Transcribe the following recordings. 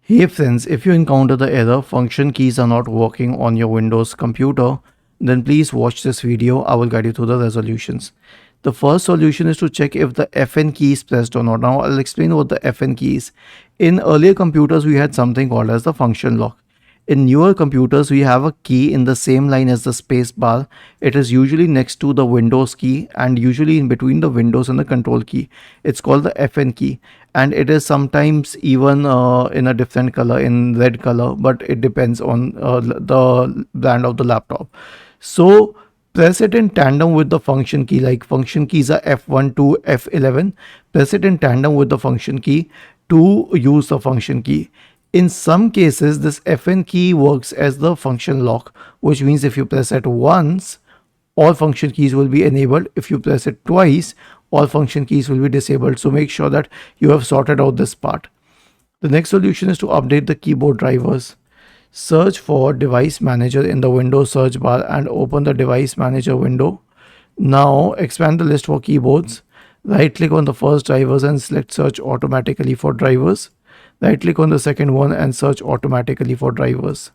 Hey friends, if you encounter the error function keys are not working on your Windows computer, then please watch this video. I will guide you through the resolutions. The first solution is to check if the FN key is pressed or not. Now I'll explain what the FN key is. In earlier computers, we had something called as the function lock. In newer computers, we have a key in the same line as the space bar. It is usually next to the Windows key and usually in between the Windows and the control key. It's called the FN key, and it is sometimes even in a different color, in red color, but it depends on the brand of the laptop. So press it in tandem with the function key, like function keys are F1 to F11. Press it in tandem with the function key to use the function key. In some cases, this FN key works as the function lock, which means if you press it once, all function keys will be enabled. If you press it twice, all function keys will be disabled. So make sure that you have sorted out this part. The next solution is to update the keyboard drivers. Search for Device Manager in the Windows search bar and open the Device Manager window. Now expand the list for keyboards. Right click on the first drivers and select Search automatically for drivers. Right click on the second one and search automatically for drivers.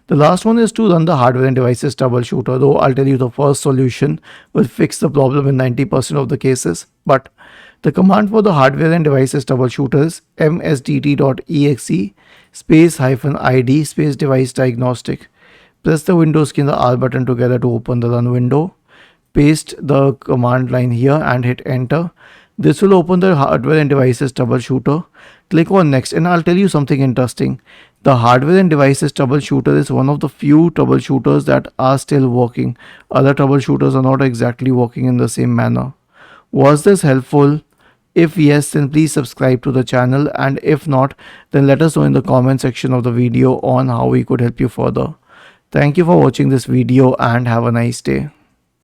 The last one is to run the hardware and devices troubleshooter, though I'll tell you the first solution will fix the problem in 90% of the cases. But the command for the hardware and devices troubleshooter is msdt.exe space -id space device diagnostic. Press the Windows key and the R button together to open the run window. Paste the command line here and hit enter. This will open the hardware and devices troubleshooter. Click on next and I'll tell you something interesting. The hardware and devices troubleshooter is one of the few troubleshooters that are still working. Other troubleshooters are not exactly working in the same manner. Was this helpful? If yes, then please subscribe to the channel, and if not, then let us know in the comment section of the video on how we could help you further. Thank you for watching this video and have a nice day.